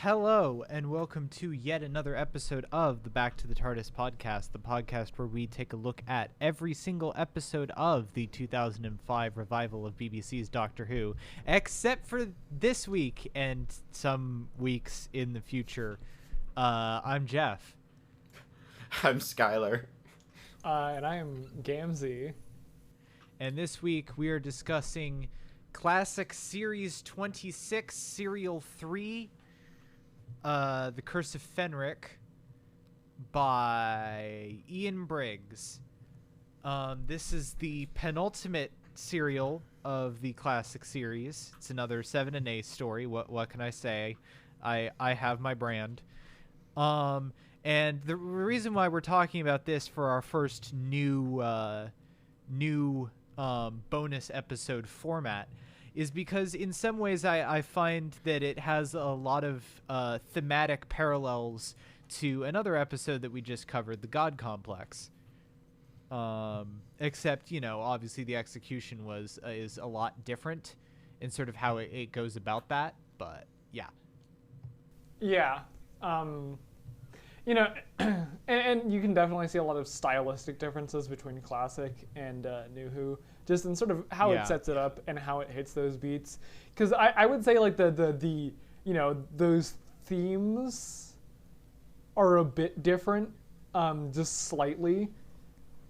Hello, and welcome to yet another episode of the Back to the TARDIS podcast, the podcast where we take a look at every single episode of the 2005 revival of BBC's Doctor Who, except for this week and some weeks in the future. I'm Jeff. I'm Skylar. And I am Gamzee. And this week we are discussing Classic Series 26, Serial 3, The Curse of Fenric by Ian Briggs. This is the penultimate serial of the classic series. It's another 7 and 8 story. What can I say? I have my brand. And the reason why we're talking about this for our first new bonus episode format is because in some ways I find that it has a lot of thematic parallels to another episode that we just covered, the God Complex. Except, obviously the execution is a lot different in sort of how it goes about that. But yeah. Yeah. And you can definitely see a lot of stylistic differences between classic and New Who, just in sort of how it sets it up and how it hits those beats. Because I would say like the those themes are a bit different, just slightly.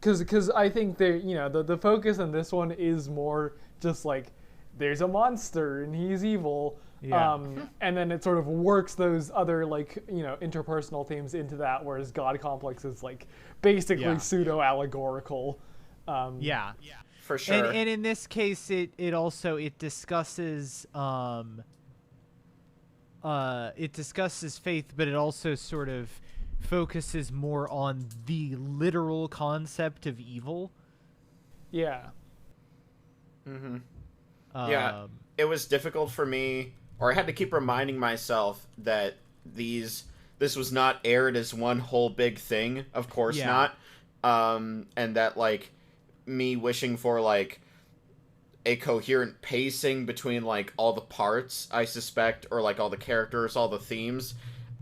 Because I think the focus in this one is more just like there's a monster and he's evil. Yeah. And then it sort of works those other interpersonal themes into that, whereas God Complex is like basically pseudo allegorical. Yeah, for sure. And in this case, it discusses faith, but it also sort of focuses more on the literal concept of evil. Yeah. Mm-hmm. Yeah, it was difficult for me. Or I had to keep reminding myself that this was not aired as one whole big thing. Of course not. And that, me wishing for, a coherent pacing between, all the parts, I suspect, or, all the characters, all the themes,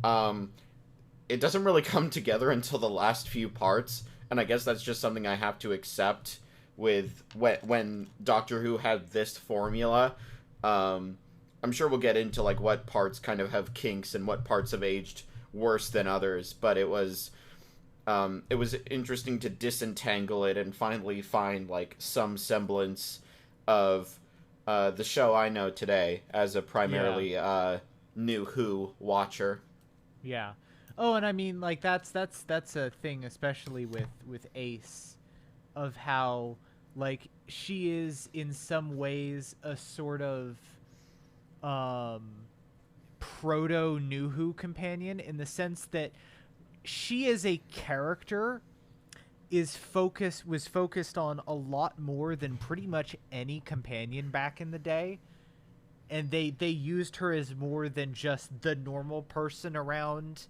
it doesn't really come together until the last few parts. And I guess that's just something I have to accept with when Doctor Who had this formula. I'm sure we'll get into what parts kind of have kinks and what parts have aged worse than others, but it was interesting to disentangle it and finally find some semblance of the show I know today as a primarily New Who watcher. Yeah. Oh, and I mean that's a thing, especially with Ace, of how she is in some ways a sort of proto New Who companion, in the sense that she as a character was focused on a lot more than pretty much any companion back in the day, and they used her as more than just the normal person around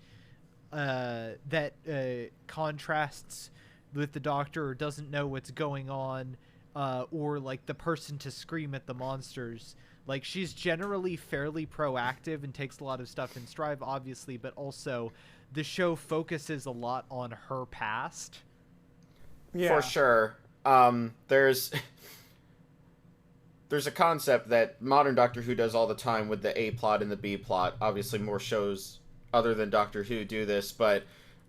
that contrasts with the Doctor or doesn't know what's going on, or the person to scream at the monsters. She's generally fairly proactive and takes a lot of stuff in stride, obviously, but also the show focuses a lot on her past. Yeah. For sure. There's a concept that modern Doctor Who does all the time with the A plot and the B plot. Obviously, more shows other than Doctor Who do this, but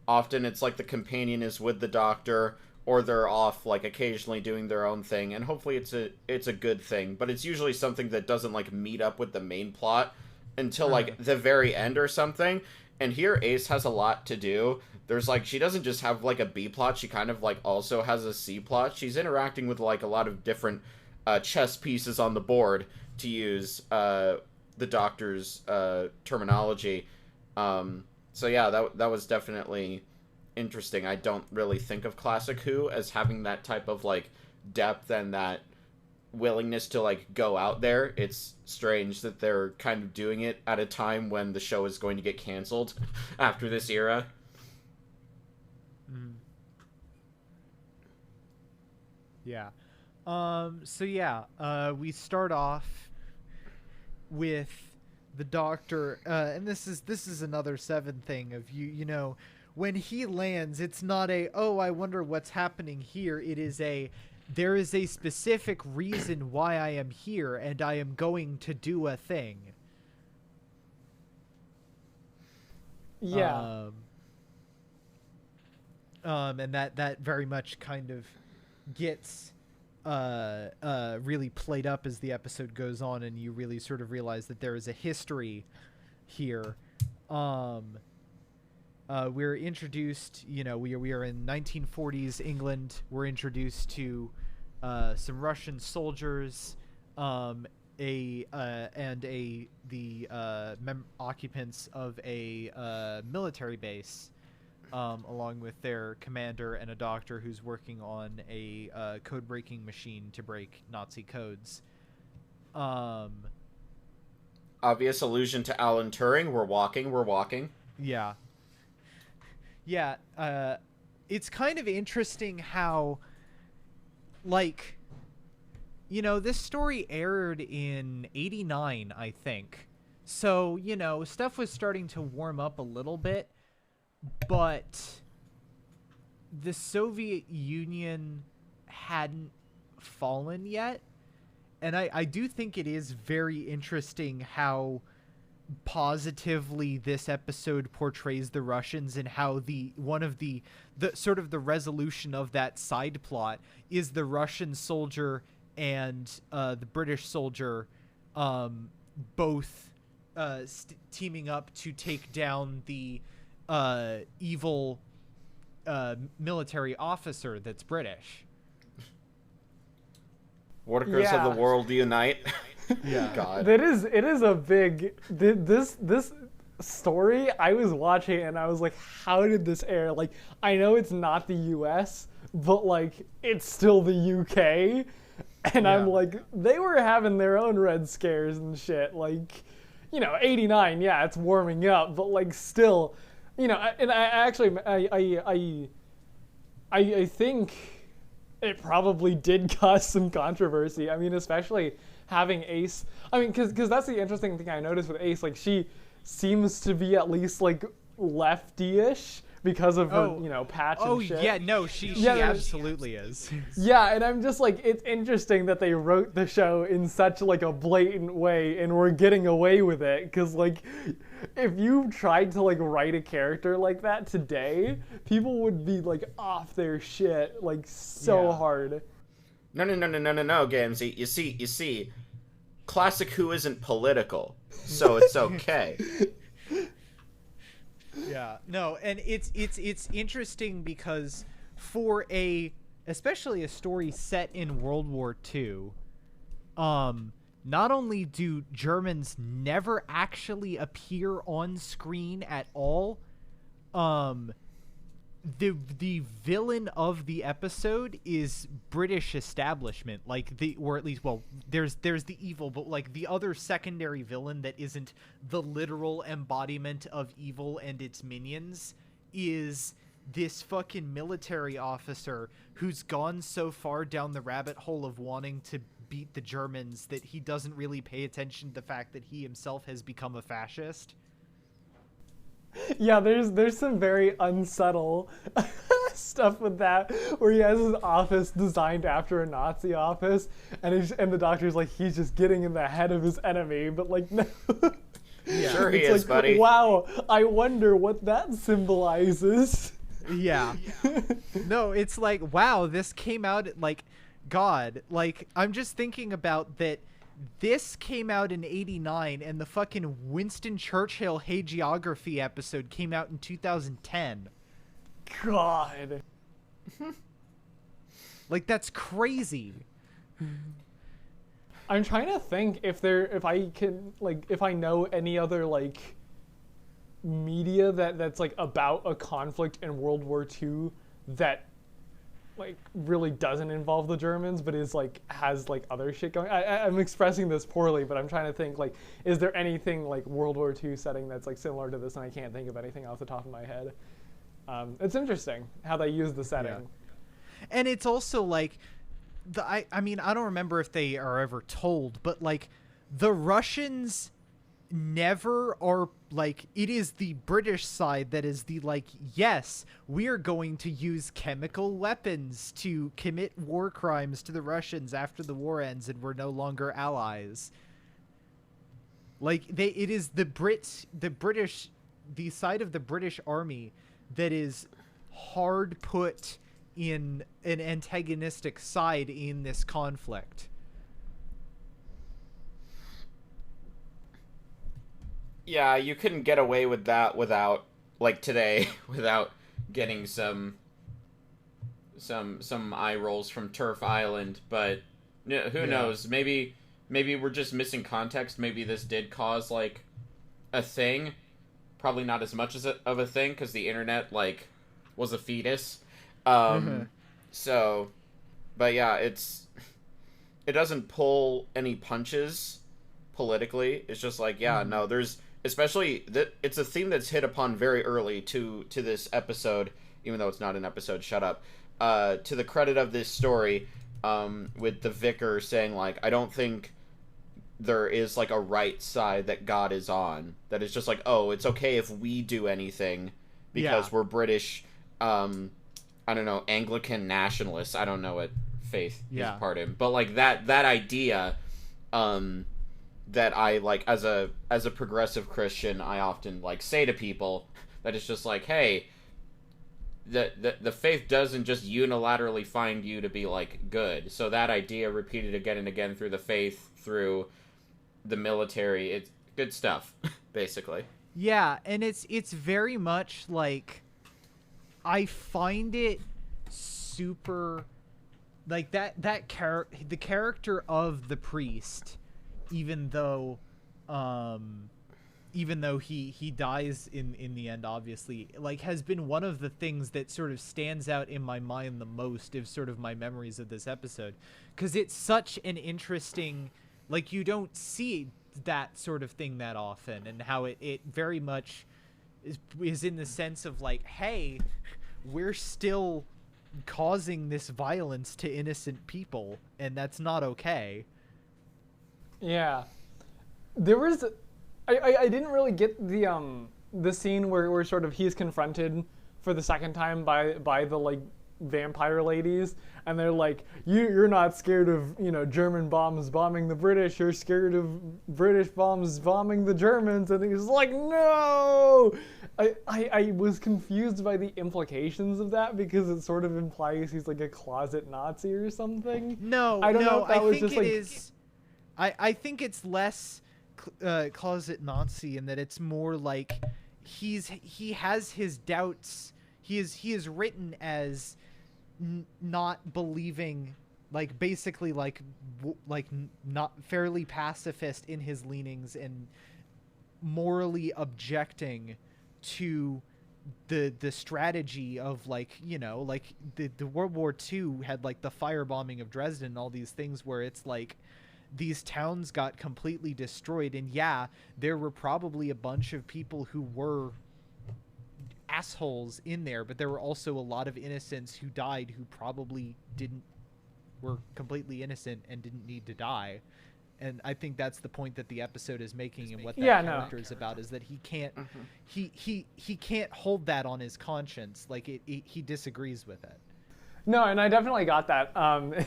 often it's the companion is with the Doctor, or they're off occasionally doing their own thing, and hopefully it's a good thing, but it's usually something that doesn't meet up with the main plot until the very end or something. And here Ace has a lot to do. There's she doesn't just have a B plot, she kind of also has a C plot. She's interacting with a lot of different chess pieces on the board, to use the Doctor's terminology. So yeah, that was definitely interesting. I don't really think of classic Who as having that type of depth and that willingness to go out there. It's strange that they're kind of doing it at a time when the show is going to get canceled after this era. Yeah. So yeah, we start off with the Doctor, and this is another Seven thing of you know, when he lands, it's not a, oh, I wonder what's happening here. It is a, there is a specific reason why I am here, and I am going to do a thing. Yeah. And that very much kind of gets really played up as the episode goes on, and you really sort of realize that there is a history here. We're introduced, you know, we are in 1940s England. We're introduced to some Russian soldiers, the occupants of a military base, along with their commander and a doctor who's working on a code breaking machine to break Nazi codes. Obvious allusion to Alan Turing. We're walking. Yeah. Yeah, it's kind of interesting how, like, you know, this story aired in '89, I think. So, you know, stuff was starting to warm up a little bit, but the Soviet Union hadn't fallen yet. And I do think it is very interesting how positively this episode portrays the Russians, and how one of the sort of the resolution of that side plot is the Russian soldier and the British soldier both teaming up to take down the evil military officer that's British. Workers of the world unite. Yeah. God. It is a big, this story I was watching and I was like, how did this air? Like, I know it's not the US, but like it's still the UK, and Yeah. I'm like, they were having their own red scares and shit. Like, you know, '89, yeah, it's warming up, but like still, you know, and I think it probably did cause some controversy. I mean, especially having Ace. I mean, because that's the interesting thing I noticed with Ace. Like, she seems to be at least like lefty-ish because of her, you know, patch and shit. Oh yeah, no, she absolutely is. Yeah, and I'm just like, it's interesting that they wrote the show in such like a blatant way, and we're getting away with it. Because like, if you tried to like write a character like that today, people would be like off their shit like so hard. No, Gamzee. You see, Classic Who isn't political, so it's okay. Yeah, no, and it's interesting because for especially a story set in World War II, not only do Germans never actually appear on screen at all, the villain of the episode is British establishment, like or at least, well, there's the evil, but like the other secondary villain that isn't the literal embodiment of evil and its minions is this fucking military officer who's gone so far down the rabbit hole of wanting to beat the Germans that he doesn't really pay attention to the fact that he himself has become a fascist. Yeah, there's some very unsubtle stuff with that, where he has his office designed after a Nazi office, and the doctor's like, he's just getting in the head of his enemy, but like, no. Yeah. Sure he it's is, like, buddy. Wow, I wonder what that symbolizes. Yeah. No, it's like, wow, this came out like, God, like, I'm just thinking about that. This came out in '89, and the fucking Winston Churchill hagiography episode came out in 2010. God. Like, that's crazy. I'm trying to think if I know any other like media that's like about a conflict in World War II that like really doesn't involve the Germans, but is like has like other shit going. I'm expressing this poorly, but I'm trying to think, like, is there anything like World War II setting that's like similar to this, and I can't think of anything off the top of my head. It's interesting how they use the setting. Yeah. And it's also like I mean, I don't remember if they are ever told, but like the Russians never are like, it is the British side that is the like, yes, we are going to use chemical weapons to commit war crimes to the Russians after the war ends and we're no longer allies. Like, it is the side of the British army that is hard put in an antagonistic side in this conflict. Yeah, you couldn't get away with that without, like today, without getting some eye rolls from Turf Island. But who knows? Maybe we're just missing context. Maybe this did cause like a thing. Probably not as much of a thing because the internet like was a fetus. So, but yeah, it doesn't pull any punches politically. It's just like, no, there's. Especially, it's a theme that's hit upon very early to this episode, even though it's not an episode, shut up. To the credit of this story, with the vicar saying, like, I don't think there is, like, a right side that God is on. That is just like, oh, it's okay if we do anything because we're British, I don't know, Anglican nationalists. I don't know what faith is part in. But, like, that idea, that I like as a progressive Christian, I often like say to people that it's just like, hey, the faith doesn't just unilaterally find you to be like good. So that idea repeated again and again through the faith, through the military, it's good stuff, basically. Yeah, and it's very much like, I find it super like the character of the priest, even though he dies in the end, obviously, like, has been one of the things that sort of stands out in my mind the most of sort of my memories of this episode, because it's such an interesting, like, you don't see that sort of thing that often, and how it very much is in the sense of like, hey, we're still causing this violence to innocent people, and that's not okay. Yeah, there was, I didn't really get the scene where sort of he's confronted for the second time by the like vampire ladies, and they're like, you're not scared of, you know, German bombs bombing the British, you're scared of British bombs bombing the Germans, and he's like, no. I was confused by the implications of that, because it sort of implies he's like a closet Nazi or something. I don't know if that was just like. I think it's less closet Nazi, in that it's more like he has his doubts. He is written as not believing, like, basically like not fairly pacifist in his leanings, and morally objecting to the strategy of, like, you know, like the World War II had like the firebombing of Dresden and all these things where it's like, these towns got completely destroyed, and there were probably a bunch of people who were assholes in there, but there were also a lot of innocents who died who probably were completely innocent and didn't need to die. And I think that's the point that the episode is making, and what that character is about, is that he can't he can't hold that on his conscience. Like, he disagrees with it. No, and I definitely got that.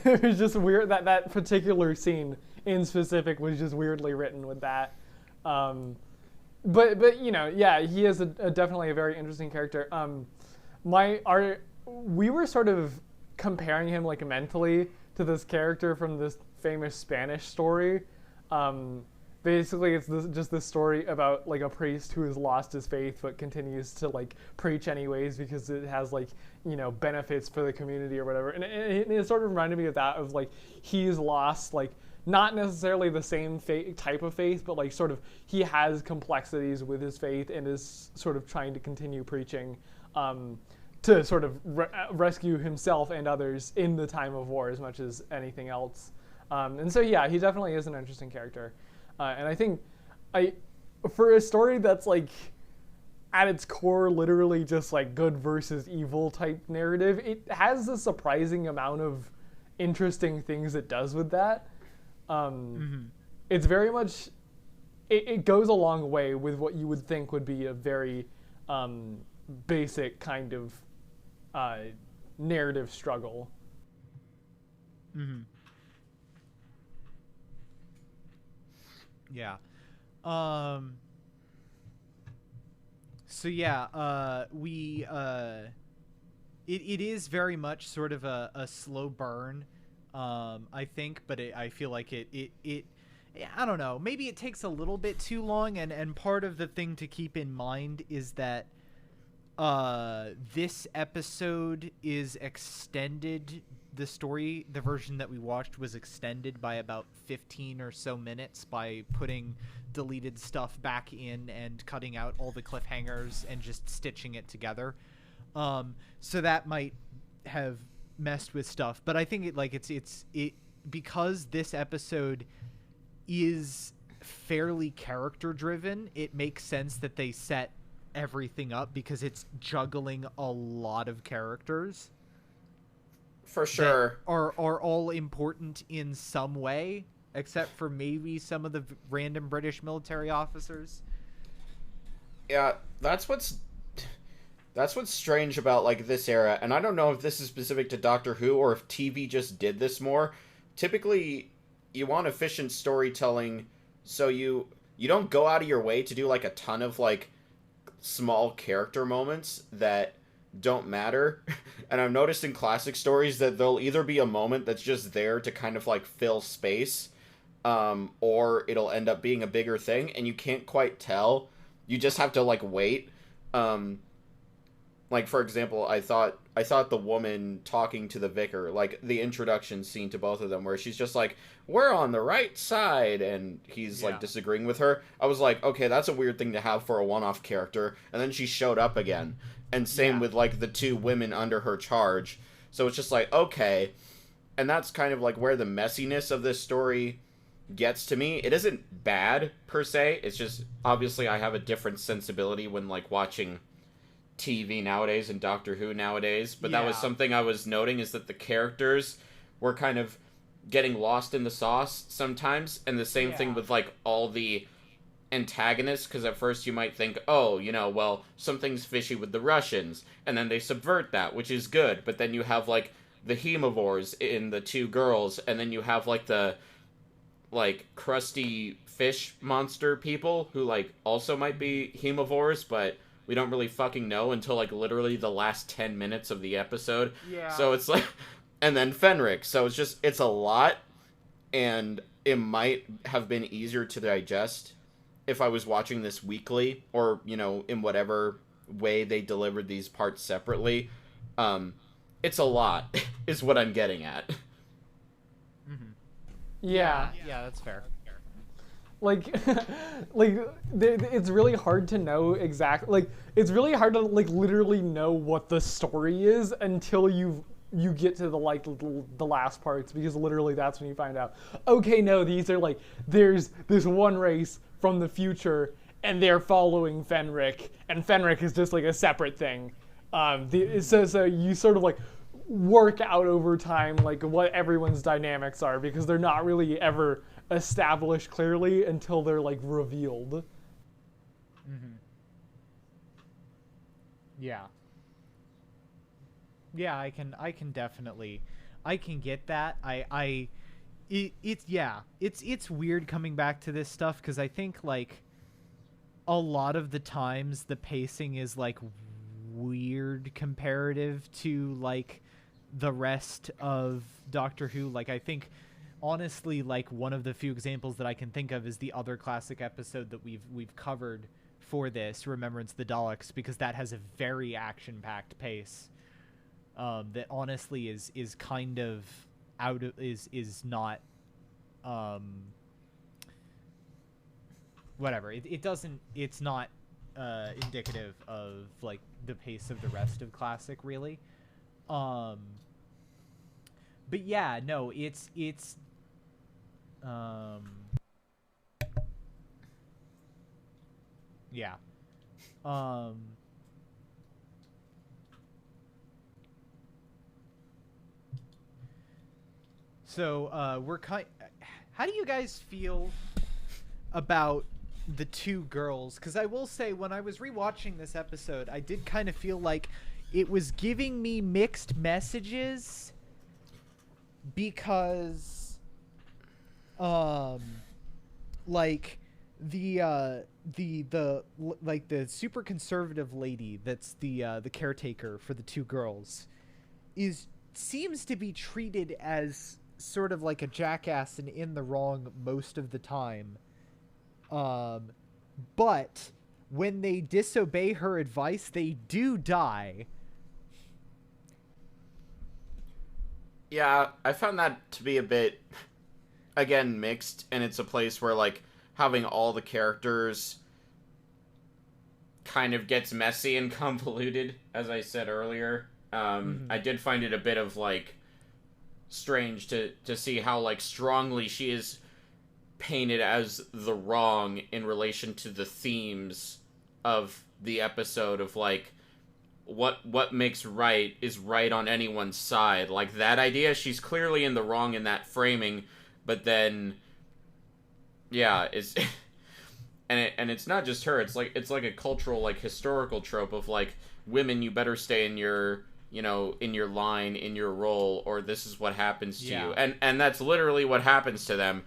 It was just weird that particular scene in specific was just weirdly written with that. But you know, he is definitely a very interesting character. We were sort of comparing him, like, mentally to this character from this famous Spanish story. Basically, it's just this story about, like, a priest who has lost his faith but continues to, like, preach anyways because it has, like, you know, benefits for the community or whatever. And it sort of reminded me of that, of, like, he's lost, like, not necessarily the same type of faith, but, like, sort of he has complexities with his faith and is sort of trying to continue preaching to sort of rescue himself and others in the time of war as much as anything else. And so, he definitely is an interesting character. And I think for a story that's, like, at its core literally just, like, good versus evil type narrative, it has a surprising amount of interesting things it does with that. It's very much it goes a long way with what you would think would be a very basic kind of narrative struggle. Mm-hmm. Yeah. So yeah, it is very much sort of a slow burn, I think, but I feel like it I don't know, maybe it takes a little bit too long, and part of the thing to keep in mind is that this episode is extended. The version that we watched was extended by about 15 or so minutes by putting deleted stuff back in and cutting out all the cliffhangers and just stitching it together. So that might have messed with stuff, but I think it because this episode is fairly character driven, it makes sense that they set everything up because it's juggling a lot of characters. For sure. Are all important in some way, except for maybe some of the random British military officers. Yeah, that's what's strange about like this era, and I don't know if this is specific to Doctor Who or if TV just did this more. Typically, you want efficient storytelling, so you don't go out of your way to do like a ton of like small character moments that don't matter. And I've noticed in classic stories that there'll either be a moment that's just there to kind of like fill space, or it'll end up being a bigger thing, and you can't quite tell. You just have to like wait. Like for example, I thought the woman talking to the vicar, like the introduction scene to both of them, where she's just like, "We're on the right side," and he's like disagreeing with her. I was like, okay, that's a weird thing to have for a one-off character. And then she showed up again, and same with like the two women under her charge. So it's just like, okay, and that's kind of like where the messiness of this story gets to me. It isn't bad per se. It's just obviously I have a different sensibility when like watching TV nowadays and Doctor Who nowadays, but that was something I was noting, is that the characters were kind of getting lost in the sauce sometimes, and the same thing with like all the antagonists, because at first you might think, oh, you know, well, something's fishy with the Russians, and then they subvert that, which is good, but then you have like the hemivores in the two girls, and then you have like the like crusty fish monster people who like also might be hemivores, but we don't really fucking know until like literally the last 10 minutes of the episode. Yeah. So it's like, and then Fenric. So it's a lot, and it might have been easier to digest if I was watching this weekly, or, you know, in whatever way they delivered these parts separately. It's a lot is what I'm getting at. Mm-hmm. Yeah, that's fair. Like, it's really hard to know exactly. Like, it's really hard to like literally know what the story is until you get to the last parts, because literally that's when you find out. Okay, no, these are like, there's this one race from the future, and they're following Fenric, and Fenric is just like a separate thing. So you sort of like work out over time like what everyone's dynamics are, because they're not really ever established clearly until they're like revealed. Mm-hmm. Yeah, I can definitely, I can get that. It's weird coming back to this stuff, because I think like a lot of the times the pacing is like weird comparative to like the rest of Doctor Who. Like I think honestly, like one of the few examples that I can think of is the other classic episode that we've covered for this, Remembrance of the Daleks, because that has a very action-packed pace that honestly is kind of out of is not whatever. It's not indicative of like the pace of the rest of classic, really. But yeah, no, it's yeah. So how do you guys feel about the two girls, because I will say when I was rewatching this episode, I did kind of feel like it was giving me mixed messages because like the like the super conservative lady that's the caretaker for the two girls seems to be treated as sort of like a jackass and in the wrong most of the time. But when they disobey her advice, they do die. Yeah, I found that to be a bit, again, mixed, and it's a place where, like, having all the characters kind of gets messy and convoluted, as I said earlier. I did find it a bit of, like, strange to see how, like, strongly she is painted as the wrong in relation to the themes of the episode of, like, what makes right is right on anyone's side. Like, that idea, she's clearly in the wrong in that framing, but then, yeah, it's... and it's not just her, it's like a cultural, like, historical trope of, like, women, you better stay in your, you know, in your line, in your role, or this is what happens to you. And that's literally what happens to them.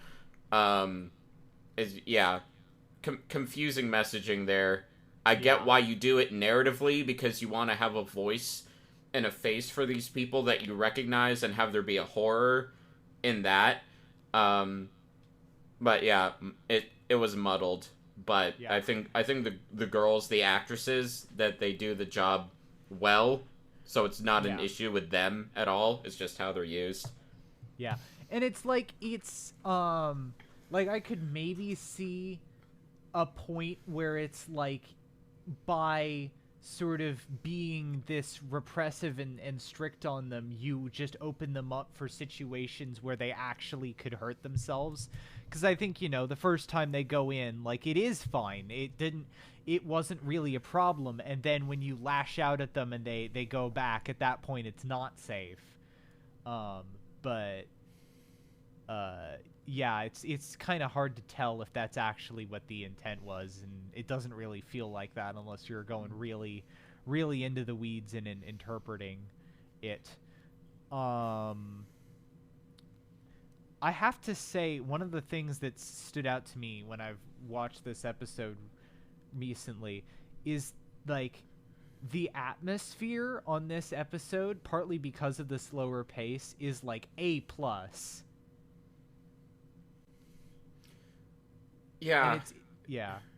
Confusing messaging there. I get why you do it narratively, because you want to have a voice and a face for these people that you recognize and have there be a horror in that. But yeah, it was muddled. But I think the girls, the actresses, that they do the job well, so it's not an issue with them at all. It's just how they're used. Yeah, and it's like like I could maybe see a point where it's like, by sort of being this repressive and strict on them, you just open them up for situations where they actually could hurt themselves. Because I think, you know, the first time they go in, like, it is fine. It wasn't really a problem. And then when you lash out at them and they go back, at that point it's not safe. Yeah, it's kind of hard to tell if that's actually what the intent was, and it doesn't really feel like that unless you're going really, really into the weeds and interpreting it. I have to say, one of the things that stood out to me when I've watched this episode recently is, like, the atmosphere on this episode, partly because of the slower pace, is like A+. Yeah.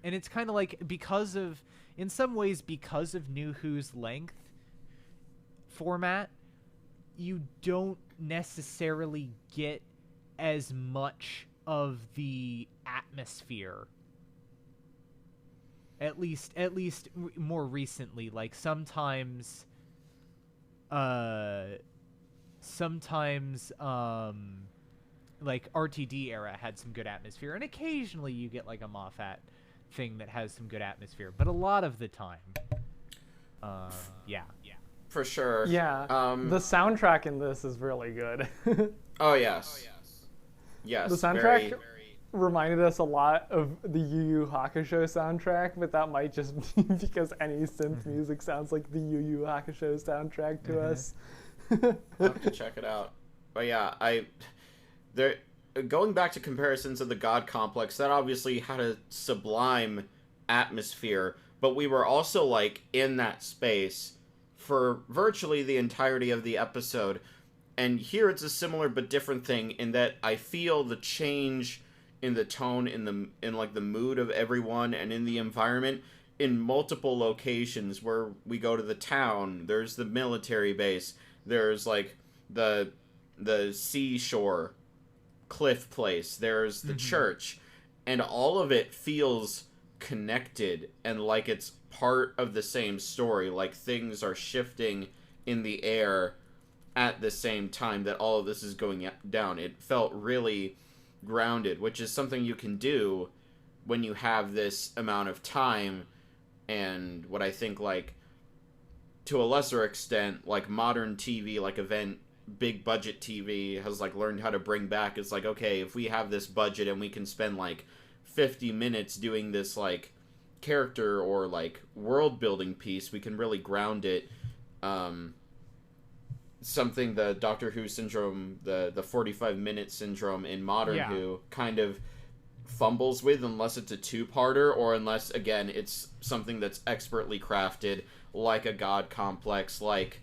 And it's kind of like, in some ways, because of New Who's length format, you don't necessarily get as much of the atmosphere. At least more recently. Like, sometimes like RTD era had some good atmosphere, and occasionally you get like a Moffat thing that has some good atmosphere, but a lot of the time, for sure. The soundtrack in this is really good. Oh yes. Yes. The soundtrack reminded us a lot of the Yu Yu Hakusho soundtrack, but that might just be because any synth music sounds like the Yu Yu Hakusho soundtrack to us. I'll have to check it out. But yeah, going back to comparisons of the God Complex, that obviously had a sublime atmosphere, but we were also, like, in that space for virtually the entirety of the episode. And here it's a similar but different thing in that I feel the change in the tone, in like the mood of everyone and in the environment in multiple locations. Where we go to the town, there's the military base, there's like the seashore cliff place, there's the church, and all of it feels connected and like it's part of the same story, like things are shifting in the air at the same time that all of this is going down. It felt really grounded, which is something you can do when you have this amount of time, and what I think, like, to a lesser extent, like, modern TV, like, big budget TV has, like, learned how to bring back. It's like, okay, if we have this budget and we can spend, like, 50 minutes doing this, like, character or, like, world-building piece, we can really ground it, something the Doctor Who syndrome, the 45-minute syndrome in Modern Who kind of fumbles with, unless it's a two-parter, or unless, again, it's something that's expertly crafted, like a God complex, like,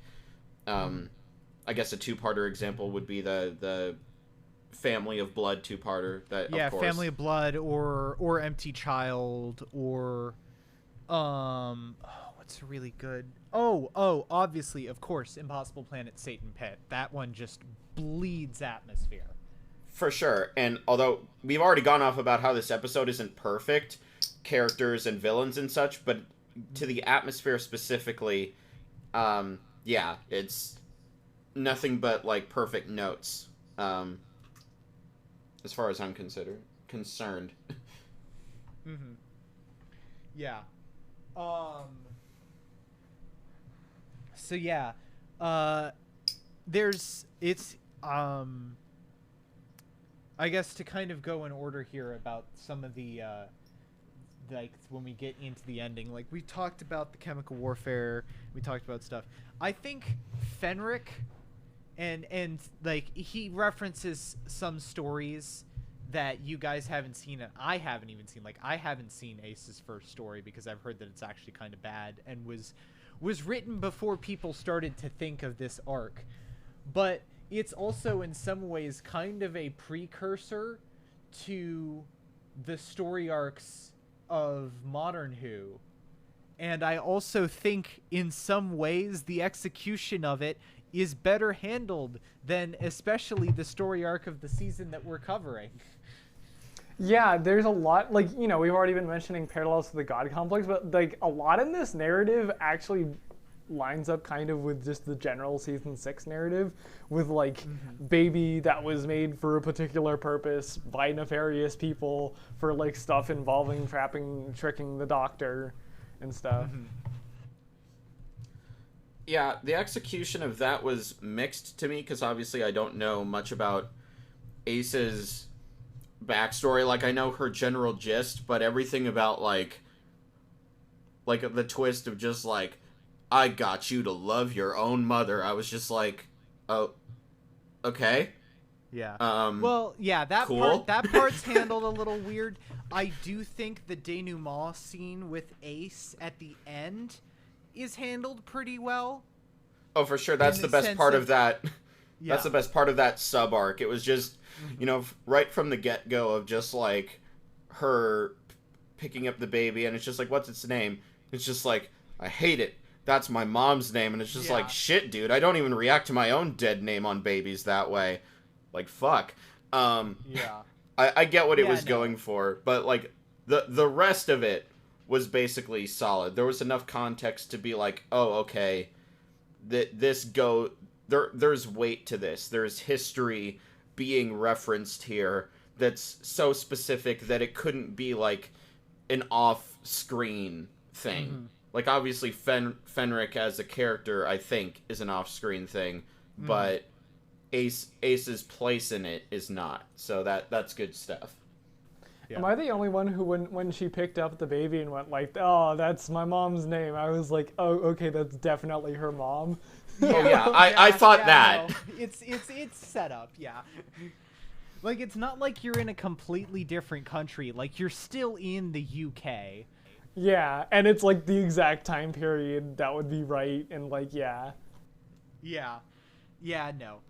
I guess a two-parter example would be the Family of Blood two-parter. That, of course. Family of Blood, or Empty Child, or what's really good? Obviously, of course, Impossible Planet, Satan Pit. That one just bleeds atmosphere. For sure. And although we've already gone off about how this episode isn't perfect, characters and villains and such, but to the atmosphere specifically, it's nothing but, like, perfect notes, as far as I'm concerned. Mm-hmm. Yeah. So yeah, I guess to kind of go in order here about some of the, like, when we get into the ending, like, we talked about the chemical warfare, we talked about stuff. I think Fenric, and like, he references some stories that you guys haven't seen, and I haven't even seen. Like, I haven't seen Ace's first story because I've heard that it's actually kind of bad, and was written before people started to think of this arc. But it's also in some ways kind of a precursor to the story arcs of Modern Who. And I also think in some ways the execution of it is better handled than especially the story arc of the season that we're covering. Yeah, there's a lot, like, you know, we've already been mentioning parallels to the God complex, but, like, a lot in this narrative actually lines up kind of with just the general season 6 narrative, with, like, baby that was made for a particular purpose by nefarious people for, like, stuff involving tricking the Doctor and stuff. Yeah, the execution of that was mixed to me, because obviously I don't know much about Ace's backstory. Like, I know her general gist, but everything about, like the twist of just, like, I got you to love your own mother, I was just like, oh, okay. Yeah. Well, yeah, that cool. part's handled a little weird. I do think the denouement scene with Ace at the end is handled pretty well. Oh, for sure. That's the best part of that. Yeah. That's the best part of that sub arc. It was just, you know, right from the get-go of just, like, her picking up the baby, and it's just like, what's its name? It's just like, I hate it. That's my mom's name. And it's just like, shit, dude, I don't even react to my own dead name on babies that way. Like, fuck. I get what it was going for, but, like, the rest of it was basically solid. There was enough context to be like, oh, okay, there's weight to this. There's history being referenced here that's so specific that it couldn't be, like, an off-screen thing. Like, obviously, Fenric as a character, I think, is an off-screen thing, but Ace's place in it is not. So that's good stuff. Yeah. Am I the only one who, when she picked up the baby and went like, oh, that's my mom's name, I was like, oh, okay, that's definitely her mom. I thought that. No. It's set up, yeah. Like, it's not like you're in a completely different country. Like, you're still in the UK. Yeah, and it's like the exact time period that would be right, and like, yeah. Yeah. Yeah, no.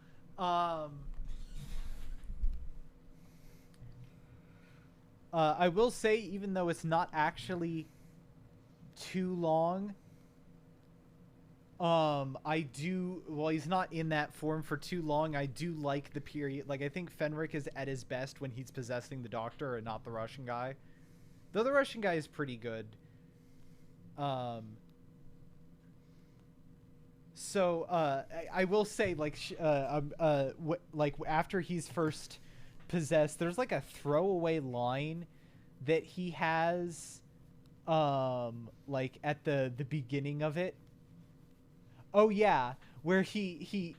I will say, even though it's not actually too long, while he's not in that form for too long, I do like the period. Like, I think Fenric is at his best when he's possessing the Doctor and not the Russian guy. Though the Russian guy is pretty good. I will say, like, like, after he's first possessed, there's, like, a throwaway line that he has, like, at the beginning of it. Oh, yeah. where he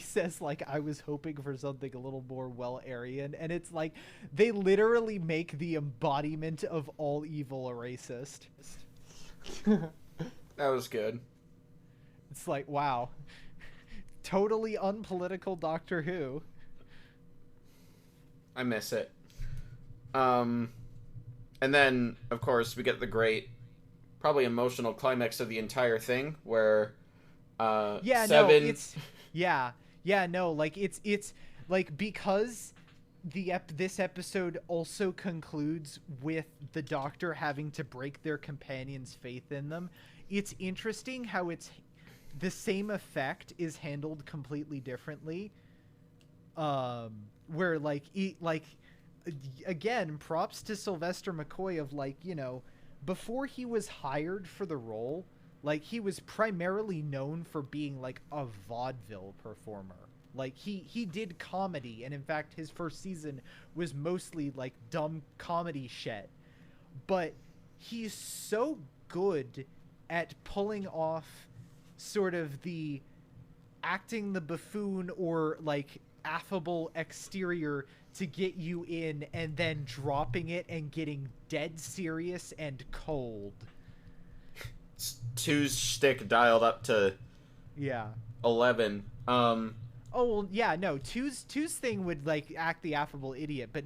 says like, I was hoping for something a little more Well-Aryan, and it's like they literally make the embodiment of all evil a racist. That was good. It's like, wow. Totally unpolitical Doctor Who. I miss it. And then, of course, we get the great, probably emotional climax of the entire thing, where Seven... it's like, because this episode also concludes with the Doctor having to break their companion's faith in them. It's interesting how the same effect is handled completely differently. Where again, props to Sylvester McCoy of before he was hired for the role, he was primarily known for being a vaudeville performer. He did comedy, and in fact his first season was mostly dumb comedy shit. But he's so good at pulling off sort of the acting the buffoon or affable exterior to get you in, and then dropping it and getting dead serious and cold. Two's shtick dialed up to 11. Oh well, yeah, no. Two's thing would act the affable idiot, but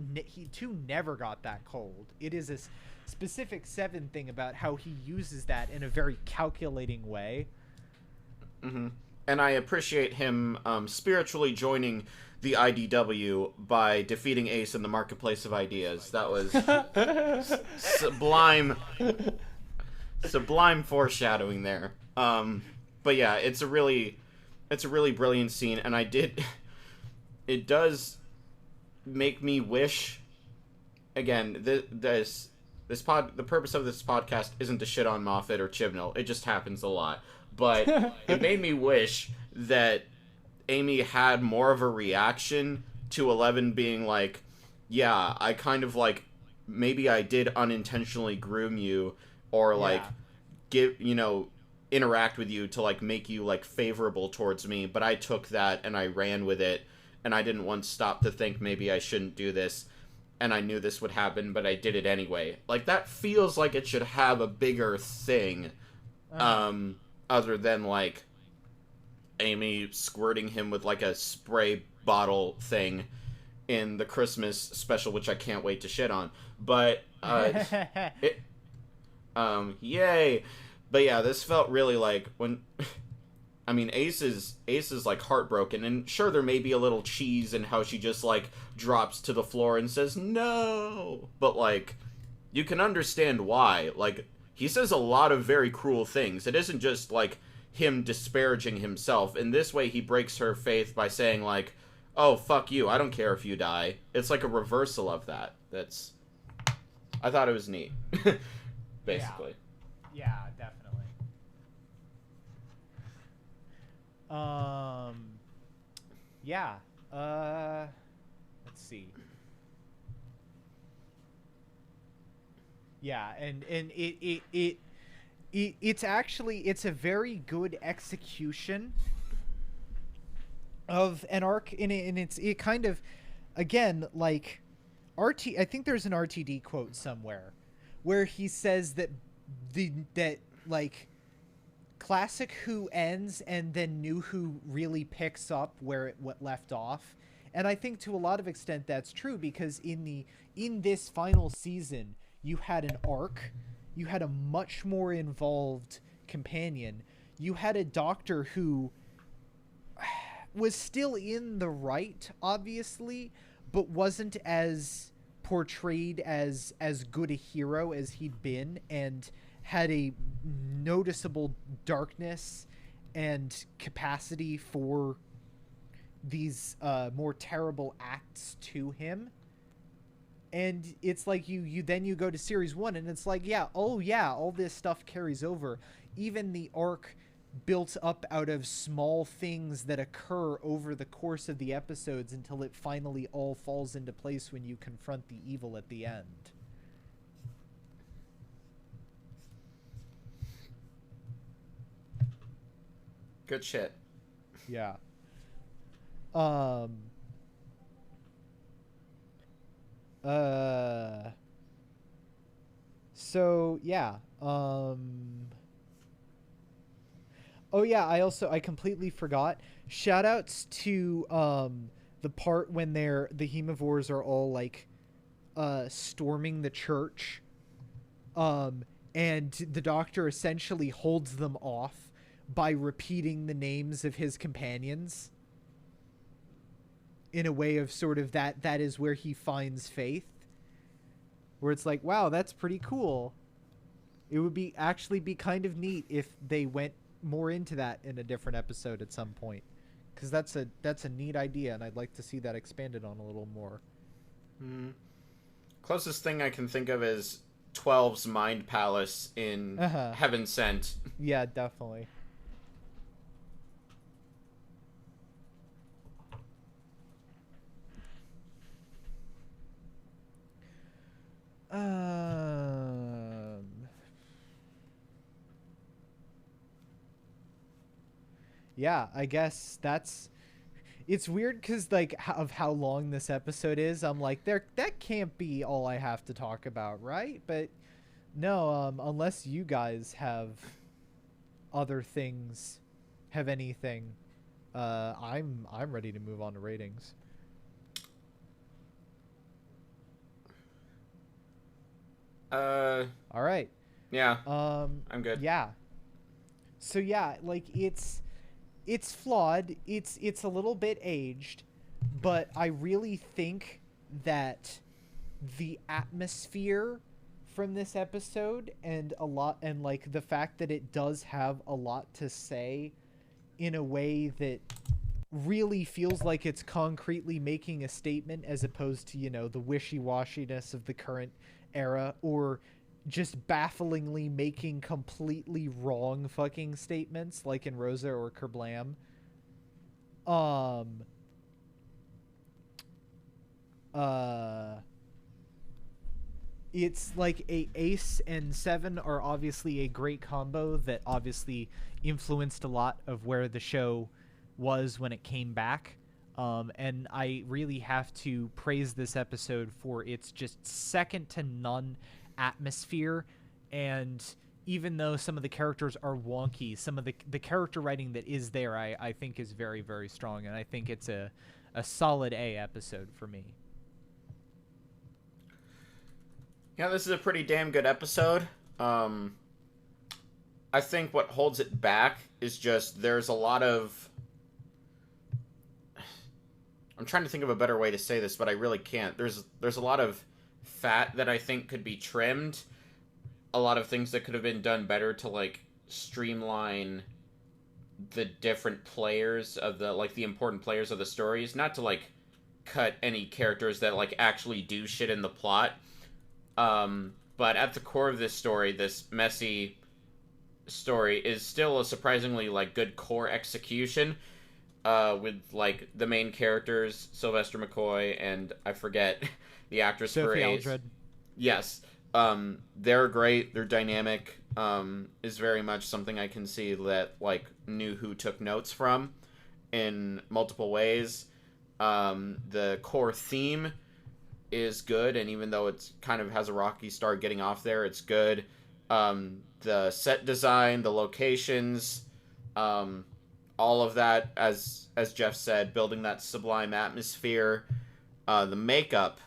Two never got that cold. It is a specific Seven thing about how he uses that in a very calculating way. Mm-hmm. And I appreciate him spiritually joining the IDW by defeating Ace in the Marketplace of Ideas. That was sublime foreshadowing there. But yeah, it's a really brilliant scene, and it does make me wish, again, the purpose of this podcast isn't to shit on Moffat or Chibnall. It just happens a lot. But it made me wish that Amy had more of a reaction to 11 being like, yeah, I kind of maybe I did unintentionally groom you, or interact with you to make you favorable towards me, but I took that and I ran with it, and I didn't once stop to think maybe I shouldn't do this, and I knew this would happen, but I did it anyway. That feels like it should have a bigger thing, other than Amy squirting him with a spray bottle thing in the Christmas special, which I can't wait to shit on. But yay! But yeah, this felt really when I mean, Ace is heartbroken, and sure, there may be a little cheese in how she just drops to the floor and says no, but you can understand why. He says a lot of very cruel things. It isn't just him disparaging himself. In this way, he breaks her faith by saying oh, fuck you, I don't care if you die. It's a reversal of that. I thought it was neat. Basically. Yeah, definitely. Let's see. Yeah, and it's a very good execution of an arc, and it kind of, again, RT. I think there's an RTD quote somewhere where he says that classic Who ends and then New Who really picks up where it left off. And I think to a lot of extent that's true, because in this final season you had an arc, you had a much more involved companion, you had a Doctor who was still in the right, obviously, but wasn't as portrayed as good a hero as he'd been, and had a noticeable darkness and capacity for these more terrible acts to him. And it's you go to series 1, and it's all this stuff carries over. Even the arc built up out of small things that occur over the course of the episodes until it finally all falls into place when you confront the evil at the end. Good shit. Yeah. So yeah. Oh yeah, I completely forgot. Shoutouts to the part when the Hemivores are all like storming the church. And the Doctor essentially holds them off by repeating the names of his companions in a way of sort of that is where he finds faith. Where it's like, wow, that's pretty cool. It would be kind of neat if they went more into that in a different episode at some point, because that's a neat idea, and I'd like to see that expanded on a little more. Closest thing I can think of is 12's Mind Palace in Heaven Sent. Yeah, definitely. Yeah, I guess it's weird because like of how long this episode is. I'm like, that can't be all I have to talk about, right? But no, unless you guys have anything, I'm ready to move on to ratings. All right. Yeah. I'm good. Yeah. So yeah, like it's flawed. It's a little bit aged, but I really think that the atmosphere from this episode and like the fact that it does have a lot to say in a way that really feels like it's concretely making a statement, as opposed to, the wishy-washiness of the current era, or just bafflingly making completely wrong fucking statements like in Rosa or Kerblam. It's like Ace and Seven are obviously a great combo that obviously influenced a lot of where the show was when it came back. And I really have to praise this episode for its just second to none atmosphere. And even though some of the characters are wonky, some of the character writing that is there, I think is very, very strong. And I think it's a solid A episode for me. Yeah, this is a pretty damn good episode. I think what holds it back is just there's a lot of... I'm trying to think of a better way to say this, but I really can't. There's a lot of fat that I think could be trimmed. A lot of things that could have been done better to, like, streamline the different players of the important players of the stories. Not to, like, cut any characters that, like, actually do shit in the plot. But at the core of this story, this messy story, is still a surprisingly, like, good core execution. With, like, the main characters, Sylvester McCoy, and I forget the actress for Ace. Aldred. Yes. They're great. They're dynamic. Is very much something I can see that, like, New Who took notes from in multiple ways. The core theme is good, and even though it's kind of has a rocky start getting off there, it's good. The set design, the locations, all of that, as Geoff said, building that sublime atmosphere. The makeup,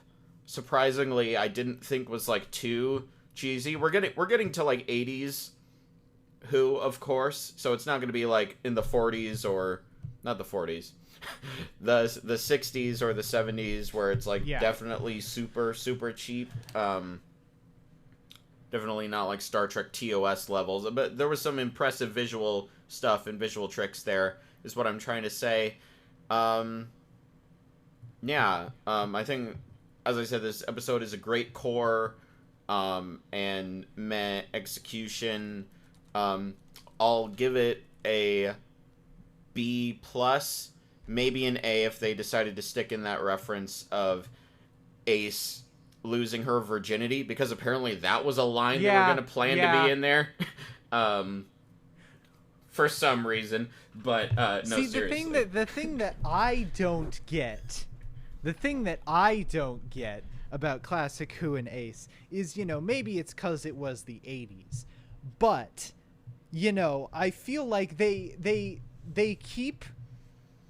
surprisingly, I didn't think was, like, too cheesy. We're getting to, like, 80s Who, of course, so it's not going to be, like, in the 40s, or not the 40s, the 60s or the 70s, where it's, like, definitely super, super cheap. Definitely not, like, Star Trek TOS levels, but there was some impressive visual stuff and visual tricks there, is what I'm trying to say. I think, as I said, this episode is a great core, and meh execution. I'll give it a B+, maybe an A if they decided to stick in that reference of Ace losing her virginity, because apparently that was a line they were going to plan to be in there. for some reason. But no, see, seriously. the thing that I don't get about classic Who and Ace is, maybe it's because it was the 80s, but I feel like they keep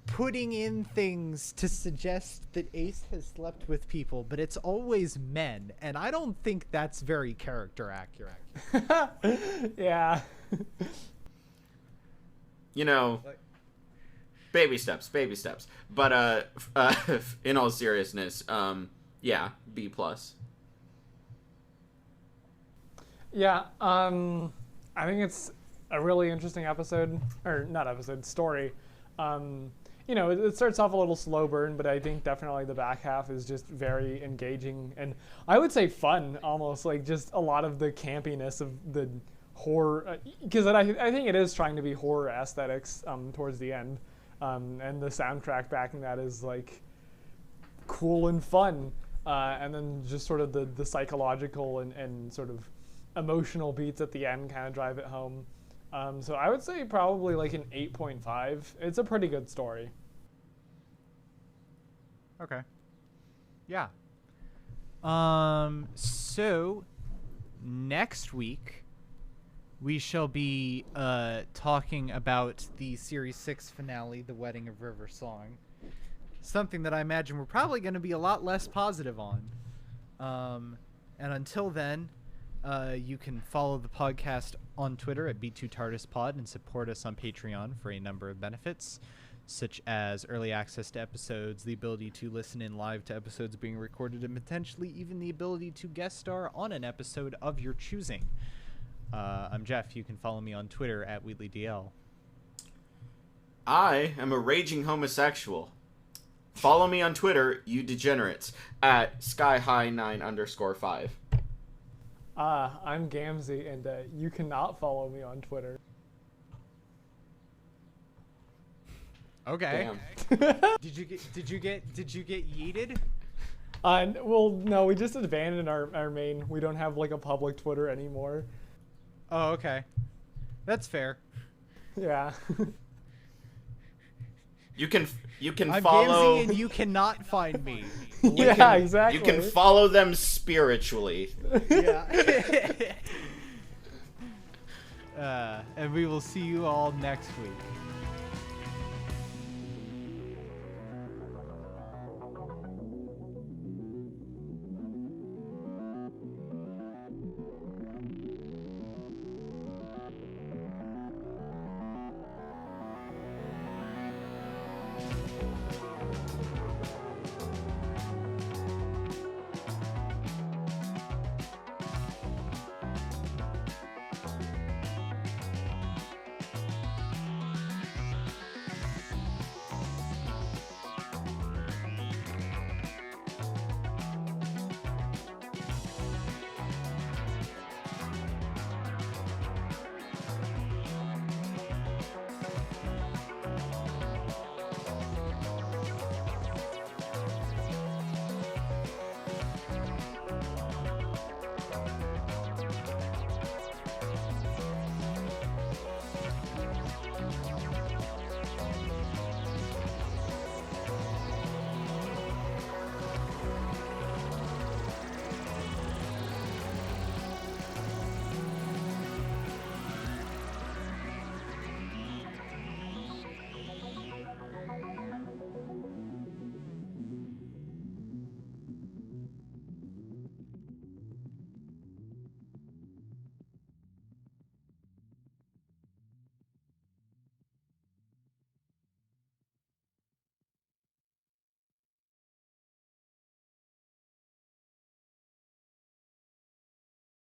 putting in things to suggest that Ace has slept with people, but it's always men, and I don't think that's very character accurate. Yeah. Baby steps. But in all seriousness, yeah, B+. Yeah, I think it's a really interesting story. It starts off a little slow burn, but I think definitely the back half is just very engaging, and I would say fun, almost, like just a lot of the campiness of the horror, because I think it is trying to be horror aesthetics towards the end, and the soundtrack backing that is like cool and fun, and then just sort of the psychological and sort of emotional beats at the end kind of drive it home. So I would say probably like an 8.5. It's a pretty good story. Okay. Yeah. So next week we shall be talking about the Series 6 finale, The Wedding of River Song. Something that I imagine we're probably going to be a lot less positive on. And until then, you can follow the podcast on Twitter at B2TARDISPod and support us on Patreon for a number of benefits, such as early access to episodes, the ability to listen in live to episodes being recorded, and potentially even the ability to guest star on an episode of your choosing. I'm Geoff. You can follow me on Twitter at WheatleyDL. I am a raging homosexual. Follow me on Twitter, you degenerates, at skyhigh9_5. I'm Gamzee, and you cannot follow me on Twitter. Okay. Damn. Did you get yeeted? Well, no, we just abandoned our main. We don't have like a public Twitter anymore. Oh, okay. That's fair. Yeah. You can I'm follow. Gamzee and you cannot find me. Exactly. You can follow them spiritually. Yeah. And we will see you all next week.